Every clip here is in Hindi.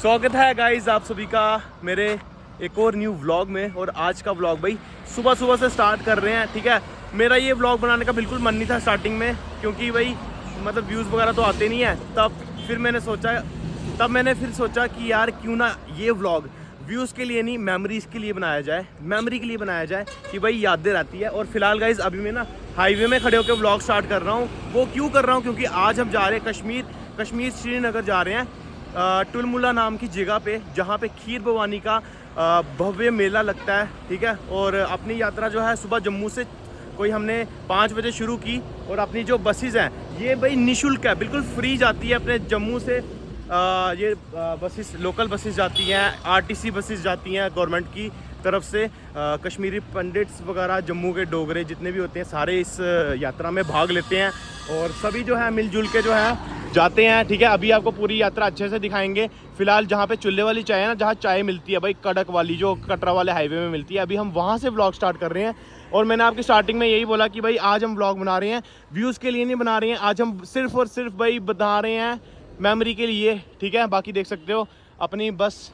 स्वागत है गाइस आप सभी का मेरे एक और न्यू व्लॉग में। और आज का व्लॉग भाई सुबह सुबह से स्टार्ट कर रहे हैं। ठीक है, मेरा ये व्लॉग बनाने का बिल्कुल मन नहीं था स्टार्टिंग में, क्योंकि भाई मतलब व्यूज़ वगैरह तो आते नहीं है। तब मैंने फिर सोचा कि यार क्यों ना ये व्लॉग व्यूज़ के लिए नहीं, मेमोरीज़ के लिए बनाया जाए, मेमोरी के लिए बनाया जाए कि भाई यादें रहती है। और फिलहाल गाइस अभी मैं ना हाईवे में खड़े होकर व्लॉग स्टार्ट कर रहा हूँ। वो क्यों कर रहा हूँ, क्योंकि आज हम जा रहे हैं कश्मीर श्रीनगर जा रहे हैं, टुलमुला नाम की जगह पे, जहाँ पे खीर भवानी का भव्य मेला लगता है। ठीक है, और अपनी यात्रा जो है सुबह जम्मू से कोई हमने 5 बजे शुरू की। और अपनी जो बसेस हैं ये भाई निःशुल्क है, बिल्कुल फ्री जाती है अपने जम्मू से। ये बसेस लोकल बसेस जाती हैं, आरटीसी बसेस जाती हैं गवर्नमेंट की तरफ से। कश्मीरी पंडित्स वगैरह, जम्मू के डोगरे जितने भी होते हैं सारे इस यात्रा में भाग लेते हैं और सभी जो है मिलजुल के जो है जाते हैं। ठीक है, अभी आपको पूरी यात्रा अच्छे से दिखाएंगे। फिलहाल जहाँ पे चूल्हे वाली चाय है ना, जहाँ चाय मिलती है भाई कड़क वाली, जो कटरा वाले हाईवे में मिलती है, अभी हम वहाँ से व्लॉग स्टार्ट कर रहे हैं। और मैंने आपकी स्टार्टिंग में यही बोला कि भाई आज हम व्लॉग बना रहे हैं, व्यूज़ के लिए नहीं बना रहे हैं। आज हम सिर्फ और सिर्फ भाई बता रहे हैं मेमोरी के लिए। ठीक है, बाकी देख सकते हो अपनी बस,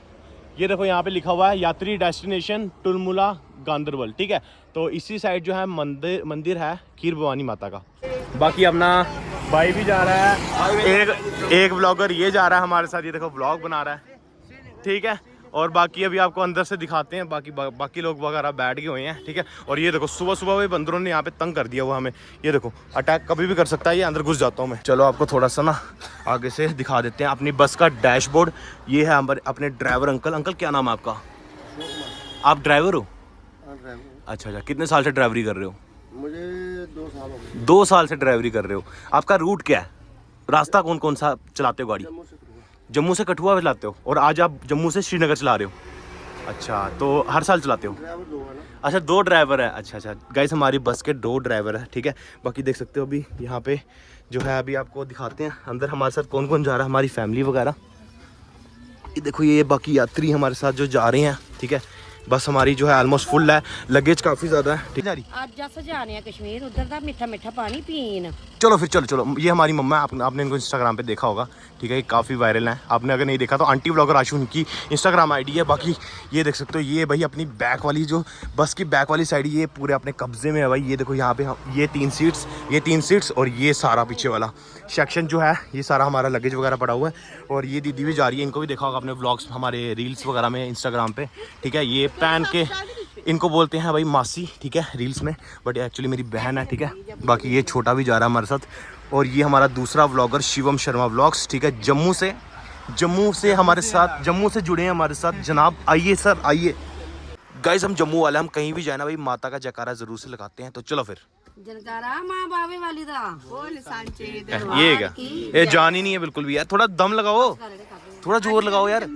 ये देखो यहाँ पे लिखा हुआ है यात्री डेस्टिनेशन टुलमुला गांदरबल। ठीक है, तो इसी साइड जो है मंदिर है खीर भवानी माता का। बाकी अपना भाई भी जा रहा है, एक ब्लॉगर ये जा रहा है हमारे साथ, ये देखो ब्लॉग बना रहा है। ठीक है, और बाकी अभी आपको अंदर से दिखाते हैं, बाकी लोग वगैरह बैठ गए हुए हैं। ठीक है, और ये देखो सुबह सुबह भाई बंदरों ने यहाँ पे तंग कर दिया हुआ हमें। ये देखो अटैक कभी भी कर सकता है, ये अंदर घुस जाता हूँ मैं। चलो आपको थोड़ा सा ना आगे से दिखा देते हैं अपनी बस का डैशबोर्ड। ये है हमारे अपने ड्राइवर अंकल क्या नाम है आपका? आप ड्राइवर हो? अच्छा, कितने साल से ड्राइवरी कर रहे हो? मुझे 2 साल हो गए। 2 साल से ड्राइवरी कर रहे हो। आपका रूट क्या है, रास्ता कौन कौन सा चलाते हो गाड़ी? जम्मू से कठुआ चलाते हो, और आज आप जम्मू से श्रीनगर चला रहे हो। अच्छा, तो हर साल चलाते हो? ड्राइवर 2 है ना। अच्छा, 2 ड्राइवर है। अच्छा गाइस, हमारी बस के 2 ड्राइवर है। ठीक है, बाकी देख सकते हो अभी यहाँ पे जो है, अभी आपको दिखाते हैं अंदर हमारे साथ कौन कौन जा रहा है, हमारी फैमिली वगैरह। ये देखो, ये बाकी यात्री हमारे साथ जो जा रहे हैं। ठीक है, बस हमारी जो है ऑलमोस्ट फुल है, लगेज काफ़ी ज़्यादा है। ठीक है, आज जैसे जा रहे हैं कश्मीर, उधर का मीठा मीठा पानी पीन। चलो फिर चलो। ये हमारी मम्मा है, आपने इनको इंस्टाग्राम पे देखा होगा। ठीक है, ये काफ़ी वायरल है, आपने अगर नहीं देखा तो आंटी ब्लॉगर आशु उनकी इंस्टाग्राम आईडी है। बाकी ये देख सकते हो, ये भाई अपनी बैक वाली जो बस की बैक वाली साइड, ये पूरे अपने कब्जे में है भाई। ये देखो यहाँ पे ये 3 सीट्स और ये सारा पीछे वाला सेक्शन जो है, ये सारा हमारा लगेज वगैरह पड़ा हुआ है। और ये दीदी भी जा रही है, इनको भी देखा होगा अपने व्लॉग्स, हमारे रील्स वगैरह में इंस्टाग्राम पे। ठीक है, ये पहन के इनको बोलते हैं भाई मासी। ठीक है, रील्स में, बट एक्चुअली मेरी बहन है। ठीक है, बाकी ये छोटा भी जा रहा है हमारे साथ। और ये हमारा दूसरा व्लॉगर शिवम शर्मा व्लॉग्स। ठीक है, जम्मू से हमारे साथ, जम्मू से जुड़े हैं हमारे साथ जनाब। आइए सर, आइए। गाइस, हम जम्मू वाले, हम कहीं भी जाए ना भाई माता का जयकारा जरूर से लगाते हैं। तो चलो फिर। जनकारा माँ बाबे वाली दा बोल सांचे ये क्या, ये जान ही नहीं है बिल्कुल भी यार। थोड़ा दम लगाओ, थोड़ा जोर लगाओ यार।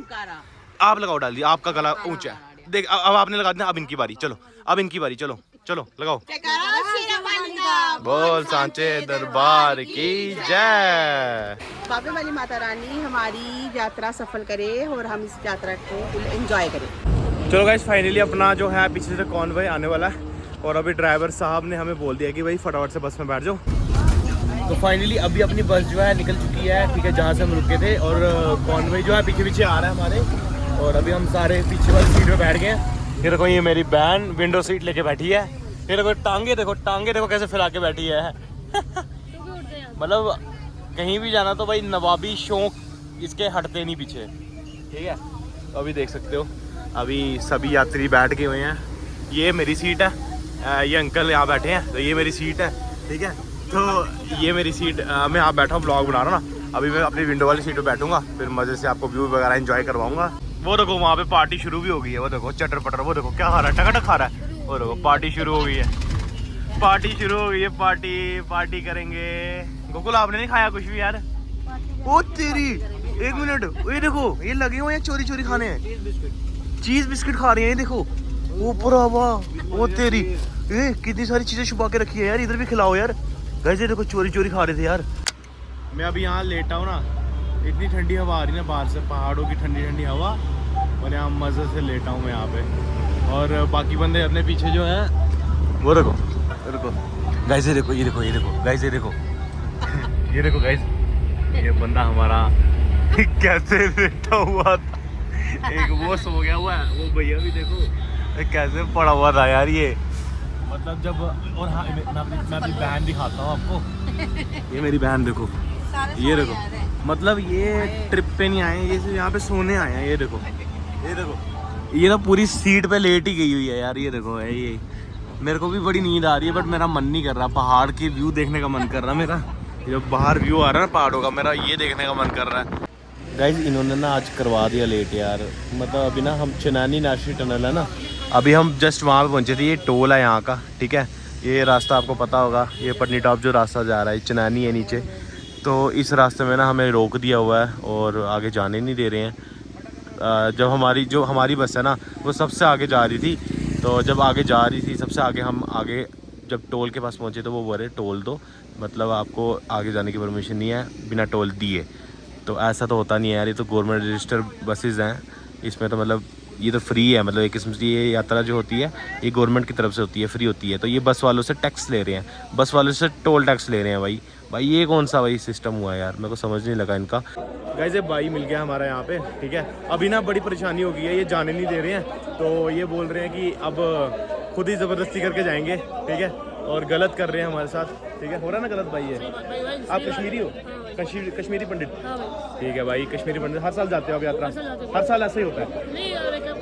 आप लगाओ, डाल दिया, आपका गला ऊंचा है। देख, अब आपने लगा दिया, अब इनकी बारी। अब इनकी बारी, चलो लगाओ। बोल सांचे दरबार की जय। बाबे वाली माता रानी हमारी यात्रा सफल करे और हम इस यात्रा को फुल एंजॉय करें। चलो गाइस, फाइनली अपना जो है पीछे से कॉन्वॉय आने वाला है। और अभी ड्राइवर साहब ने हमें बोल दिया कि भाई फटाफट से बस में बैठ जाओ। तो फाइनली अभी अपनी बस जो है निकल चुकी है। ठीक है, जहाँ से हम रुके थे, और कॉन्वॉय जो है पीछे आ रहा है हमारे। और अभी हम सारे पीछे वाली सीट पे बैठ गए हैं। ये देखो, ये मेरी बहन विंडो सीट लेके बैठी है। ये देखो टांगे देखो कैसे फैला के बैठी है। मतलब कहीं भी जाना तो भाई नवाबी शौक इसके हटते नहीं पीछे। ठीक है, तो अभी देख सकते हो, अभी सभी यात्री बैठ गए हुए हैं। ये मेरी सीट है, ये अंकल यहाँ बैठे हैं, तो ये मेरी सीट है। ठीक है, तो ये मेरी सीट, मैं यहाँ बैठा हूँ ब्लॉग बना रहा हूँ ना। अभी मैं अपनी विंडो वाली सीट पे बैठूंगा, फिर मजे से आपको व्यू वगैरह एंजॉय करवाऊंगा। वो देखो वहाँ पे पार्टी शुरू भी हो गई है। वो देखो चटर पटर, वो देखो क्या खा रहा है, टकाटक खा रहा है। वो देखो पार्टी शुरू हो गई है, पार्टी करेंगे। गोकुल, आपने नहीं खाया कुछ भी यार? ओ तेरी, 1 मिनट, ये देखो ये लगे हुए हैं चोरी खाने हैं, चीज बिस्किट खा रहे हैं। ये देखो ऊपर हवा, ओ तेरी, कितनी सारी चीजें छुपा के रखी है यार, इधर भी खिलाओ यार। वैसे देखो चोरी खा रहे थे यार। मैं अभी यहाँ लेटा हूँ ना, इतनी ठंडी हवा आ रही है ना बाहर से, पहाड़ों की ठंडी हवा, और यहाँ मजे से लेटा हूँ मैं यहाँ पे। और बाकी बंदे अपने पीछे जो हैं, वो देखो गाइस, ये देखो गाइस, ये देखो गाइस, ये बंदा हमारा कैसे बैठा हुआ था। एक वो सो गया हुआ है, वो भैया भी देखो कैसे पड़ा हुआ था यार ये। मतलब जब और हाँ मैं अपनी बहन दिखाता हूँ आपको। ये मेरी बहन देखो, ये देखो, मतलब ये ट्रिप पे नहीं आए, ये सिर्फ यहाँ पे सोने आए हैं। ये देखो, ये देखो, ये ना पूरी सीट पे लेट ही गई हुई है यार। ये देखो है ये, मेरे को भी बड़ी नींद आ रही है बट मेरा मन नहीं कर रहा। पहाड़ के व्यू देखने का मन कर रहा मेरा, जब बाहर व्यू आ रहा है ना पहाड़ों का, मेरा ये देखने का मन कर रहा है। गाइस इन्होंने ना आज करवा दिया लेट यार। मतलब अभी ना हम चिनानी नेशनल टनल है ना, अभी हम जस्ट वहाँ पे पहुँचे थे। ये टोल है यहाँ का, ठीक है। ये रास्ता आपको पता होगा, ये पटनी टॉप जो रास्ता जा रहा है, चिनानी है नीचे। तो इस रास्ते में ना हमें रोक दिया हुआ है और आगे जाने नहीं दे रहे हैं। जब हमारी बस है ना वो सबसे आगे जा रही थी, तो जब आगे जा रही थी सबसे आगे, हम आगे जब टोल के पास पहुँचे तो वो बोल रहे टोल दो, मतलब आपको आगे जाने की परमिशन नहीं है बिना टोल दिए। तो ऐसा तो होता नहीं है यार, ये तो गवर्नमेंट रजिस्टर बसेज़ हैं, इसमें तो मतलब ये तो फ्री है। मतलब एक किस्म से ये यात्रा जो होती है ये गवर्नमेंट की तरफ से होती है, फ्री होती है। तो ये बस वालों से टैक्स ले रहे हैं, बस वालों से टोल टैक्स ले रहे हैं। भाई ये कौन सा भाई सिस्टम हुआ है यार, मेरे को समझ नहीं लगा इनका। गाइस ये भाई मिल गया हमारा यहाँ पे, ठीक है। अभी ना बड़ी परेशानी हो गई है, ये जाने नहीं दे रहे हैं। तो ये बोल रहे हैं कि अब खुद ही ज़बरदस्ती करके जाएंगे, ठीक है। और गलत कर रहे हैं हमारे साथ, ठीक है। हो रहा है ना गलत भाई? ये आप कश्मीरी हो? कश्मीरी पंडित, ठीक है भाई। कश्मीरी पंडित हर साल जाते हो आप यात्रा? हर साल ऐसा ही होता है? नहीं,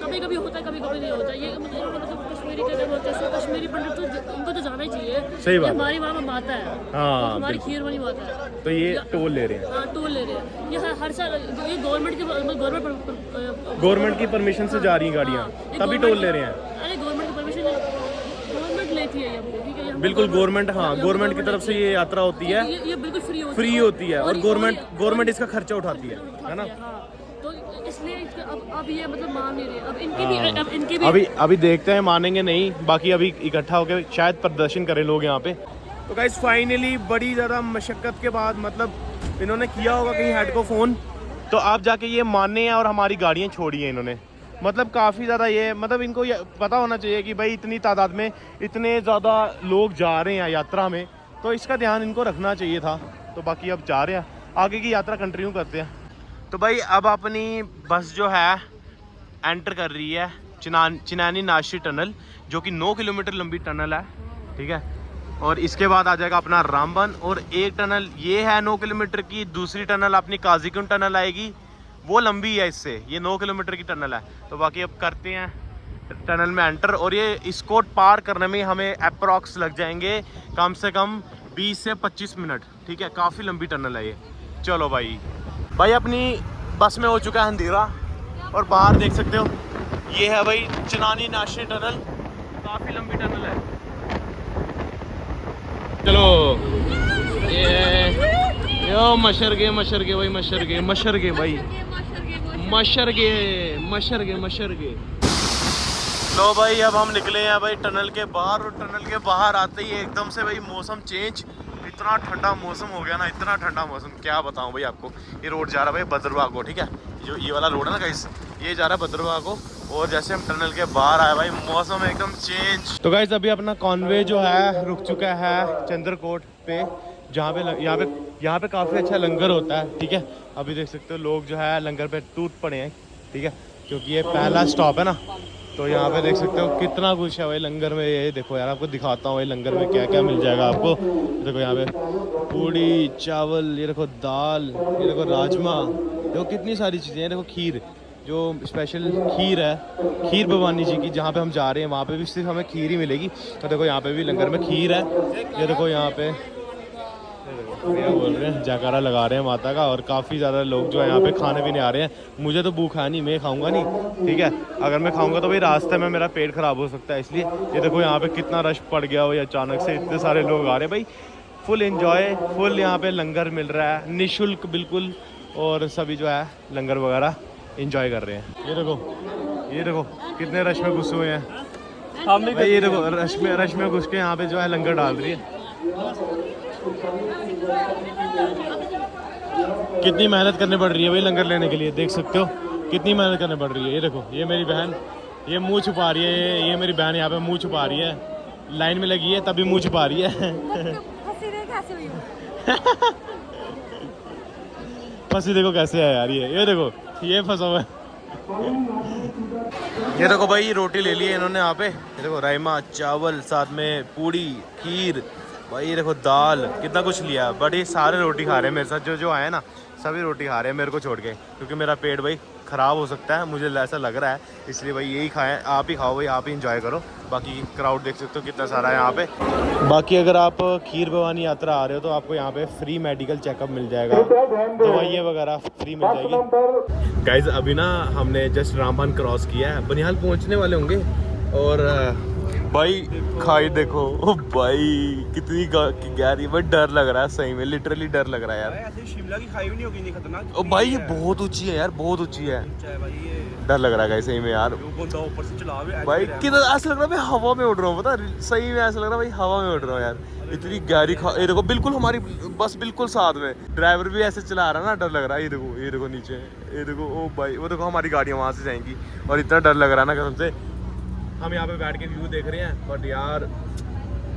कभी कभी होता है, कभी कभी नहीं होता। ये मतलब कश्मीरी के जब होते हैं, कश्मीरी पंडित तो उनको तो जाना ही चाहिए। सही बात, हमारी वहाँ माता है, हाँ, हमारी खीर वाली माता है। तो ये टोल ले रहे हैं? हाँ, टोल ले रहे हैं। ये हर साल ये गवर्नमेंट की परमिशन से जा रही हैं गाड़ियाँ, तभी टोल ले रहे हैं। अरे गवर्नमेंट की परमिशन गवर्नमेंट लेती है ये, ठीक है। बिल्कुल गवर्नमेंट, हाँ गवर्नमेंट की तरफ से ये यात्रा होती है, ये बिल्कुल फ्री होती है। और गवर्नमेंट इसका खर्चा उठाती है ना। तो इसलिए अब ये मतलब मान नहीं रहे। अब इनके भी अभी देखते हैं, मानेंगे नहीं। बाकी अभी इकट्ठा होकर शायद प्रदर्शन करें लोग यहाँ पे। तो गाइस फाइनली बड़ी ज़्यादा मशक्क़त के बाद मतलब इन्होंने किया होगा कहीं हेड को फ़ोन, तो आप जाके ये माने हैं और हमारी गाड़ियाँ छोड़ी हैं इन्होंने। मतलब काफ़ी ज़्यादा ये, मतलब इनको ये पता होना चाहिए कि भाई इतनी तादाद में इतने ज़्यादा लोग जा रहे हैं यात्रा में, तो इसका ध्यान इनको रखना चाहिए था। तो बाकी अब जा रहे हैं, आगे की यात्रा कंटिन्यू करते हैं। तो भाई अब अपनी बस जो है एंटर कर रही है चिनानी नाशी टनल, जो कि 9 किलोमीटर लंबी टनल है, ठीक है। और इसके बाद आ जाएगा अपना रामबन, और एक टनल ये है 9 किलोमीटर की। दूसरी टनल अपनी काजीकुंड टनल आएगी, वो लंबी है इससे, ये 9 किलोमीटर की टनल है। तो बाकी अब करते हैं टनल में एंटर, और ये इसको पार करने में हमें अप्रॉक्स लग जाएंगे कम से कम 20 से 25 मिनट, ठीक है। काफ़ी लंबी टनल है ये। चलो भाई अपनी बस में हो चुका है अंधेरा, और बाहर देख सकते हो ये है भाई चिनानी नेशनल टनल, काफ़ी लंबी टनल है। चलो ये मशर गए भाई, मशर गए। लो भाई अब हम निकले हैं भाई टनल के बाहर, और टनल के बाहर आते ही एकदम से भाई मौसम चेंज, इतना ठंडा मौसम हो गया ना, इतना ठंडा मौसम क्या बताऊं भाई आपको। ये रोड जा रहा है भाई भद्रवाह को, ठीक है। जो ये वाला रोड है ना गाइस, ये जा रहा है भद्रवाह को, और जैसे हम टनल के बाहर आए भाई मौसम एकदम चेंज। तो गाइस अभी अपना कॉन्वे जो है रुक चुका है चंद्रकोट पे, जहाँ पे यहाँ पे काफ़ी अच्छा लंगर होता है, ठीक है। अभी देख सकते हो लोग जो है लंगर पे टूट पड़े हैं, ठीक है, क्योंकि ये पहला स्टॉप है ना। तो यहाँ पे देख सकते हो कितना कुछ है भाई लंगर में। ये देखो यार, आपको दिखाता हूँ भाई लंगर में क्या क्या मिल जाएगा आपको। देखो यहाँ पे पूड़ी चावल, ये देखो दाल, ये देखो राजमा, देखो कितनी सारी चीज़ें हैं। देखो खीर, जो स्पेशल खीर है, खीर भवानी जी की, जहाँ पे हम जा रहे हैं वहाँ पे भी सिर्फ हमें खीर ही मिलेगी। तो देखो यहाँ पे भी लंगर में खीर है। ये देखो यहाँ पे क्या बोल रहे हैं, जयकारा लगा रहे हैं माता का, और काफ़ी ज़्यादा लोग जो है यहाँ पे खाने पीने आ रहे हैं। मुझे तो भूख है नहीं, मैं खाऊंगा नहीं, ठीक है। अगर मैं खाऊंगा तो भाई रास्ते में मेरा पेट ख़राब हो सकता है, इसलिए। ये देखो यहाँ पे कितना रश पड़ गया हो, अचानक से इतने सारे लोग आ रहे हैं भाई। फुल एंजॉय, फुल यहाँ पे लंगर मिल रहा है निःशुल्क बिल्कुल, और सभी जो है लंगर वगैरह एंजॉय कर रहे हैं। ये देखो कितने रश में घुसे हुए हैं भाई। ये देखो रश में घुस के यहाँ पे जो है लंगर डाल रही है। कितनी मेहनत करनी पड़ रही है भाई लंगर लेने के लिए, देख सकते हो कितनी मेहनत करनी पड़ रही है। ये देखो ये मेरी बहन, ये मुंह छुपा रही है, ये मेरी बहन यहाँ पे मुंह छुपा रही है, लाइन में लगी है तभी मुंह छुपा रही है। फंसी देखो कैसे है यार, ये देखो ये फंसा हुआ है। ये देखो भाई, रोटी ले ली है इन्होंने यहाँ पे। ये देखो राजमा चावल, साथ में पूड़ी खीर, भाई ये देखो दाल, कितना कुछ लिया। बट ये सारे रोटी खा रहे हैं मेरे साथ, जो आए ना सभी रोटी खा रहे हैं मेरे को छोड़ के, क्योंकि मेरा पेट भाई ख़राब हो सकता है, मुझे ऐसा लग रहा है। इसलिए भाई यही खाएं, आप ही खाओ भाई, आप ही इंजॉय करो। बाकी क्राउड देख सकते हो कितना सारा है यहाँ पे। बाकी अगर आप खीर भवानी यात्रा आ रहे हो तो आपको यहाँ पे फ्री मेडिकल चेकअप मिल जाएगा, दवाइयाँ वगैरह फ्री मिल जाएगी। गाइज अभी ना हमने जस्ट रामबान क्रॉस किया है, बनिहाल पहुँचने वाले होंगे। और भाई खाई देखो, ओ भाई कितनी गहरी, भाई डर लग रहा है सही में, लिटरली डर लग रहा है यार। ऐसे शिमला की खाई भी नहीं होगी, नहीं खतरनाक। ओ भाई ये बहुत ऊंची है यार, बहुत ऊंची है, डर लग रहा है सही में यार। ऊपर से चला भाई कितना ऐसा लग रहा है मैं हवा में उड़ रहा हूँ, पता सही में ऐसा लग रहा है भाई हवा में उड़ रहा हूँ यार। इतनी गहरी ये देखो, बिल्कुल हमारी बस बिल्कुल साथ में, ड्राइवर भी ऐसे चला रहा है ना, डर लग रहा है। ये देखो नीचे, ये देखो ओ भाई, वो देखो हमारी गाड़ियाँ वहाँ से जाएंगी, और इतना डर लग रहा है ना कसम से। हम यहाँ पे बैठ के व्यू देख रहे हैं, बट यार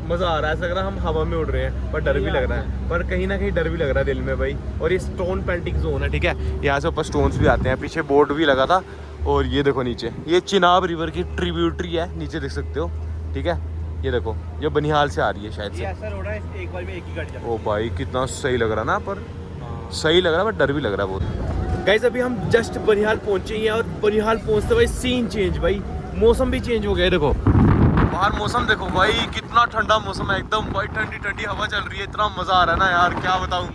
मज़ा आ रहा है, ऐसा लग रहा है हम हवा में उड़ रहे हैं, पर डर भी लग रहा है, पर कहीं ना कहीं डर भी लग रहा है दिल में भाई। और ये स्टोन पेंटिंग जोन है, ठीक है, यहाँ से ऊपर स्टोन्स भी आते हैं, पीछे बोर्ड भी लगा था। और ये देखो नीचे, ये चिनाब रिवर की ट्रिब्यूटरी है, नीचे देख सकते हो, ठीक है। ये देखो, ये बनिहाल से आ रही है शायद से। ऐसा रोड है, एक बार में एक ही गाड़ी जाती है। ओ भाई कितना सही लग रहा ना, पर सही लग रहा है, पर डर भी लग रहा है बहुत। गाइस अभी हम जस्ट बनिहाल पहुंचे हैं, और बनिहाल पहुंचते भाई सीन चेंज, भाई मौसम भी चेंज हो गया है। देखो बाहर मौसम देखो भाई, कितना ठंडा मौसम है एकदम भाई, ठंडी ठंडी हवा चल रही है, इतना मज़ा आ रहा है ना यार, क्या बताऊं।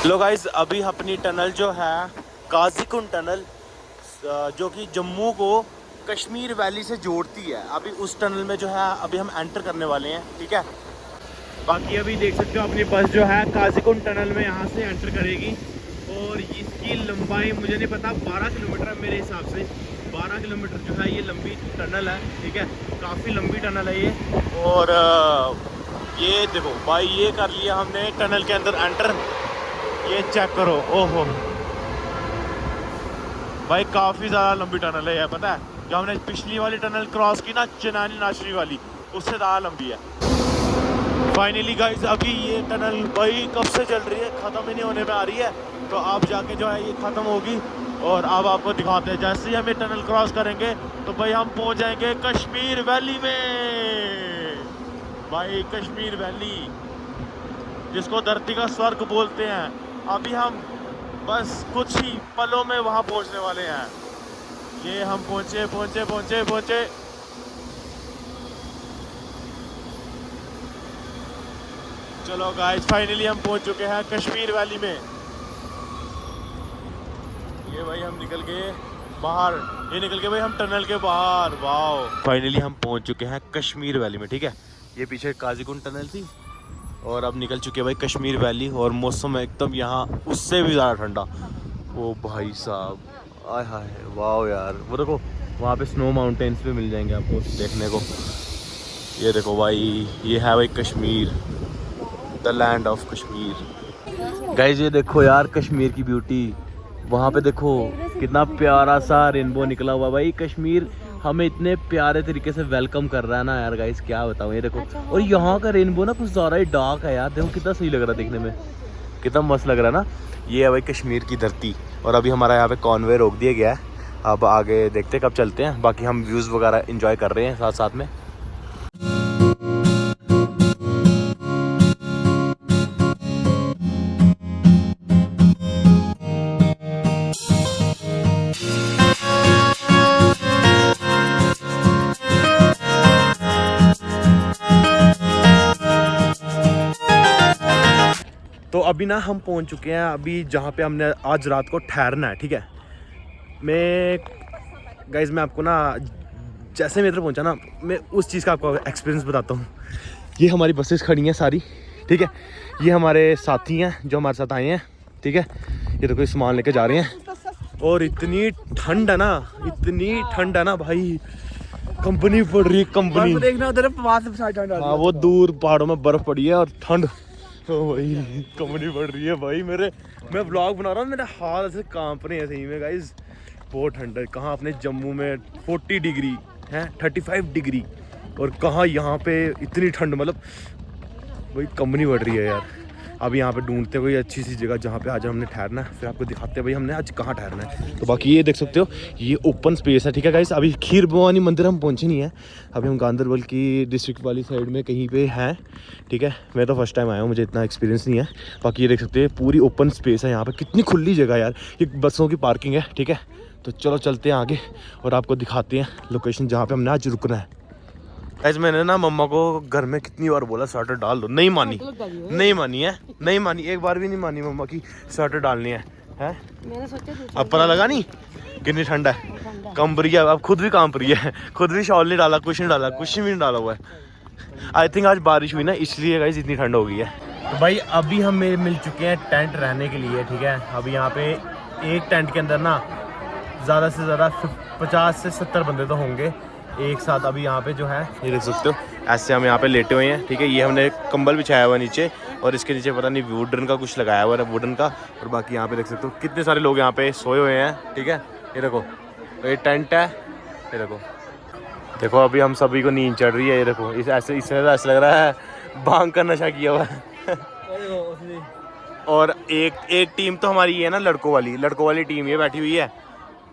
लो गाइस अभी अपनी टनल जो है काजीकुंड टनल, जो कि जम्मू को कश्मीर वैली से जोड़ती है, अभी उस टनल में जो है अभी हम एंटर करने वाले हैं, ठीक है। बाकी अभी देख सकते हो अपनी बस जो है काजीकुंड टनल में यहाँ से एंटर करेगी, और इसकी लंबाई मुझे नहीं पता, 12 किलोमीटर है मेरे हिसाब से। 12 किलोमीटर जो है ये लंबी टनल है, ठीक है, काफ़ी लंबी टनल है ये। और ये देखो भाई, ये कर लिया हमने टनल के अंदर एंटर, ये चेक करो, ओहो भाई काफ़ी ज़्यादा लंबी टनल है ये, पता है जो हमने पिछली वाली टनल क्रॉस की ना, चिनानी नाशरी वाली, उससे ज़्यादा लंबी है। फाइनली गाइस अभी ये टनल भाई कब से चल रही है, ख़त्म ही नहीं होने में आ रही है, तो आप जाके जो है ये ख़त्म होगी। और अब आपको दिखाते हैं, जैसे ही हम ये टनल क्रॉस करेंगे तो भाई हम पहुंच जाएंगे कश्मीर वैली में। भाई कश्मीर वैली जिसको धरती का स्वर्ग बोलते हैं, अभी हम बस कुछ ही पलों में वहाँ पहुँचने वाले हैं। ये हम पहुँचे। चलो गाइस फाइनली हम पहुँच चुके हैं कश्मीर वैली में। ये भाई हम निकल गए बाहर, ये निकल के भाई हम टनल के बाहर। वाओ फाइनली हम पहुँच चुके हैं कश्मीर वैली में, ठीक है। ये पीछे काजीकुंड टनल थी, और अब निकल चुके भाई कश्मीर वैली, और मौसम एकदम यहाँ उससे भी ज़्यादा ठंडा। ओ भाई साहब, आय हाय वाओ यार, वो देखो वहाँ पे स्नो माउंटेन्स भी मिल जाएंगे आपको देखने को। ये देखो भाई, ये है भाई Kashmir, the land of Kashmir. Guys ये देखो यार कश्मीर की ब्यूटी, वहाँ पे देखो कितना प्यारा सा रेनबो निकला हुआ। भाई कश्मीर हमें इतने प्यारे तरीके से वेलकम कर रहा है ना यार गाइस, क्या बताऊँ। ये देखो, और यहाँ का रेनबो ना कुछ ज़्यादा ही डार्क है यार, देखो कितना सही लग रहा है देखने में, कितना मस्त लग रहा है ना। ये है भाई कश्मीर की धरती, और अभी हमारा यहाँ पे कॉन्वे रोक दिया गया है, अब आगे देखते कब चलते हैं। बाकी हम व्यूज़ वगैरह इंजॉय कर रहे हैं साथ साथ में। तो अभी ना हम पहुंच चुके हैं अभी जहाँ पे हमने आज रात को ठहरना है, ठीक है। मैं गाइज मैं आपको ना जैसे मैं इधर पहुंचा ना, मैं उस चीज़ का आपको एक्सपीरियंस बताता हूँ। ये हमारी बसेस खड़ी हैं सारी, ठीक है, ये हमारे साथी हैं जो हमारे साथ आए हैं, ठीक है। ये तो कोई सामान लेके जा रहे हैं, और इतनी ठंड है ना, इतनी ठंड है ना भाई, कंपनी पड़ रही है कंपनी, देखना उधर वहाँ से ठंड। हाँ वो दूर पहाड़ों में बर्फ़ पड़ी है और ठंड, तो भाई कंपनी पड़ रही है भाई। मैं व्लॉग बना रहा हूँ, मेरे हाथ ऐसे कांप रहे हैं सही में गाइज, बहुत ठंड है। कहाँ अपने जम्मू में 40 डिग्री है, 35 डिग्री, और कहाँ यहाँ पे इतनी ठंड, मतलब वही कम नहीं बढ़ रही है यार। अब यहाँ पे ढूंढते हुए अच्छी सी जगह जहाँ पे आज हमने ठहरना है, फिर आपको दिखाते हैं भाई हमने आज कहाँ ठहरना है। तो बाकी ये देख सकते हो ये ओपन स्पेस है, ठीक है गाइस। अभी खीर भवानी मंदिर हम पहुँचे नहीं है, अभी हम गांधरबल की डिस्ट्रिक्ट वाली साइड में कहीं पे हैं, ठीक है। मैं तो फर्स्ट टाइम आया हूँ, मुझे इतना एक्सपीरियंस नहीं है। बाकी ये देख सकते हैं पूरी ओपन स्पेस है यहाँ पर, कितनी खुली जगह यार। ये बसों की पार्किंग है, ठीक है। तो चलो चलते हैं आगे और आपको दिखाते हैं लोकेशन जहाँ पर हमने आज रुकना है। ऐसे मैंने ना मम्मा को घर में कितनी बार बोला स्वेटर डाल दो, नहीं मानी, नहीं मानी है, नहीं मानी, एक बार भी नहीं मानी मम्मा की स्वेटर डालनी है, हैं? मैंने सोचा अब पता लगा नहीं कितनी ठंड है, कम रही है, अब खुद भी काम रही है, खुद भी शॉल नहीं डाला, कुछ नहीं डाला, कुछ भी नहीं डाला हुआ है। आई थिंक आज बारिश हुई ना, इसलिए गाइस इतनी ठंड हो गई है। तो भाई अभी हम मिल चुके हैं टेंट रहने के लिए, ठीक है। अभी यहाँ पे एक टेंट के अंदर ना ज़्यादा से ज़्यादा 50 से 70 बंदे तो होंगे एक साथ। अभी यहाँ पे जो है ये देख सकते हो, ऐसे हम यहाँ पे लेटे हुए हैं, ठीक है। ये हमने कंबल बिछाया हुआ है नीचे, और इसके नीचे पता नहीं वुडन का कुछ लगाया हुआ है, वुडन का। और बाकी यहाँ पे देख सकते हो कितने सारे लोग यहाँ पे सोए हुए हैं, ठीक है। ये देखो ये टेंट है, ये देखो, देखो अभी हम सभी को नींद चढ़ रही है। ये देखो इस ऐसे ऐसा लग रहा है भांग का नशा किया हुआ है। और एक टीम तो हमारी ये है ना लड़कों वाली टीम ये बैठी हुई है,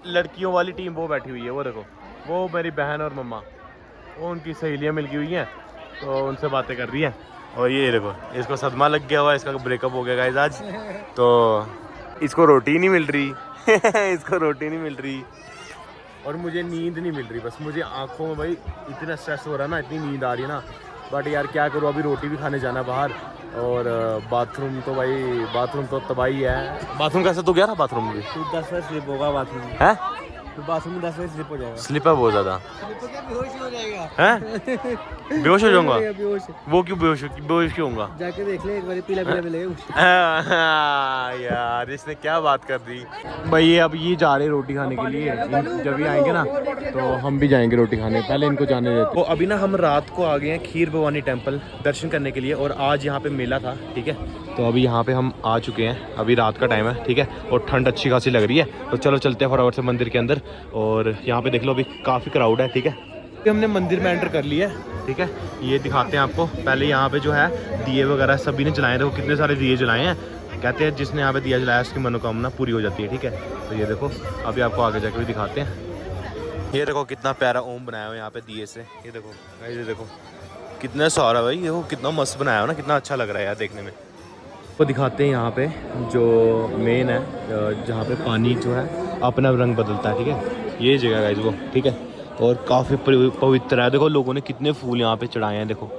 लड़कियों वाली टीम वो बैठी हुई है। वो देखो वो मेरी बहन और मम्मा, वो उनकी सहेलियाँ मिल गई हुई हैं, तो उनसे बातें कर रही हैं। और ये देखो इसको सदमा लग गया हुआ है, इसका ब्रेकअप हो गया गाइस आज, तो इसको रोटी नहीं मिल रही इसको रोटी नहीं मिल रही, और मुझे नींद नहीं मिल रही। बस मुझे आँखों में भाई इतना स्ट्रेस हो रहा है ना, इतनी नींद आ रही है ना, बट यार क्या करूँ, अभी रोटी भी खाने जाना बाहर, और बाथरूम तो तबाही है। बाथरूम कैसे तो गया ना, बाथरूम भी 10 बजे स्लिप होगा बाथरूम में, है तो बाथरूम में 10 बजे स्लिप हो जाएगा। स्लिप है बहुत ज़्यादा, बेहोश हो जाएगा, हैं? बेहोश हो जाऊंगा? वो क्यों बेहोश क्यों होऊंगा? जाके देख ले एक बार, पीला मिलेगा। यार इसने क्या बात कर दी भाई। ये अब ये जा रहे रोटी खाने के लिए, जब ये आएंगे ना तो हम भी जाएंगे रोटी खाने, पहले इनको जाने देते। तो अभी ना हम रात को आ गए हैं खीर भवानी टेम्पल दर्शन करने के लिए, और आज यहाँ पे मेला था, ठीक है। तो अभी यहाँ पे हम आ चुके हैं, अभी रात का टाइम है, ठीक है, और ठंड अच्छी खासी लग रही है। तो चलो चलते हैं फटाफट से मंदिर के अंदर, और यहाँ पे देख लो अभी काफ़ी क्राउड है, ठीक है। हमने मंदिर में एंटर कर लिया है, ठीक है। ये दिखाते हैं आपको। पहले यहाँ पे जो है दिए वगैरह सभी ने जलाए, देखो कितने सारे दिए जलाए हैं। कहते हैं जिसने यहाँ पे दिया जलाया उसकी मनोकामना पूरी हो जाती है, ठीक है। तो ये देखो अभी आपको आगे जाके भी दिखाते हैं। ये देखो कितना प्यारा ओम बनाया हुआ यहाँ पे दिए से, ये देखो, ये देखो कितना सारा भाई, ये कितना मस्त बनाया हो ना, कितना अच्छा लग रहा है यार देखने में। तो दिखाते हैं यहाँ पे जो मेन है, जहाँ पे पानी जो है अपना रंग बदलता है, ठीक है। ये जगह गाइस वो, ठीक है, और काफ़ी पवित्र है। देखो लोगों ने कितने फूल यहाँ पे चढ़ाए हैं, देखो।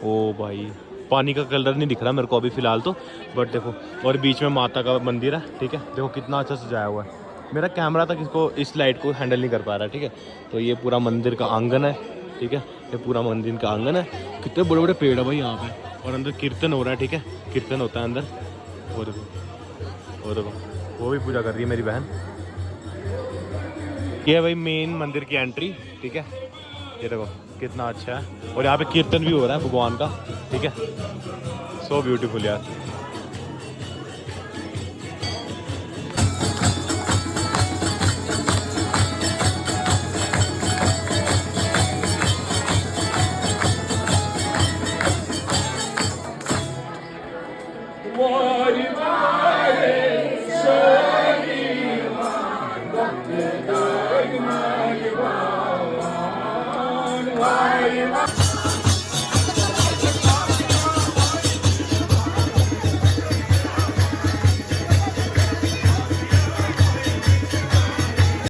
ओ भाई पानी का कलर नहीं दिख रहा मेरे को अभी फ़िलहाल तो, बट देखो, और बीच में माता का मंदिर है, ठीक है। देखो कितना अच्छा सजाया हुआ है। मेरा कैमरा तक इस लाइट को हैंडल नहीं कर पा रहा है, ठीक है। तो ये पूरा मंदिर का आंगन है, ठीक है, ये पूरा मंदिर का आंगन है। कितने बड़े बड़े पेड़ है भाई यहाँ पे, और अंदर कीर्तन हो रहा है, ठीक है, कीर्तन होता है अंदर। और देखो वो भी पूजा कर रही है मेरी बहन। ये है भाई मेन मंदिर की एंट्री, ठीक है। ये देखो कितना अच्छा है, और यहाँ पे कीर्तन भी हो रहा है भगवान का, ठीक है। सो ब्यूटीफुल यार।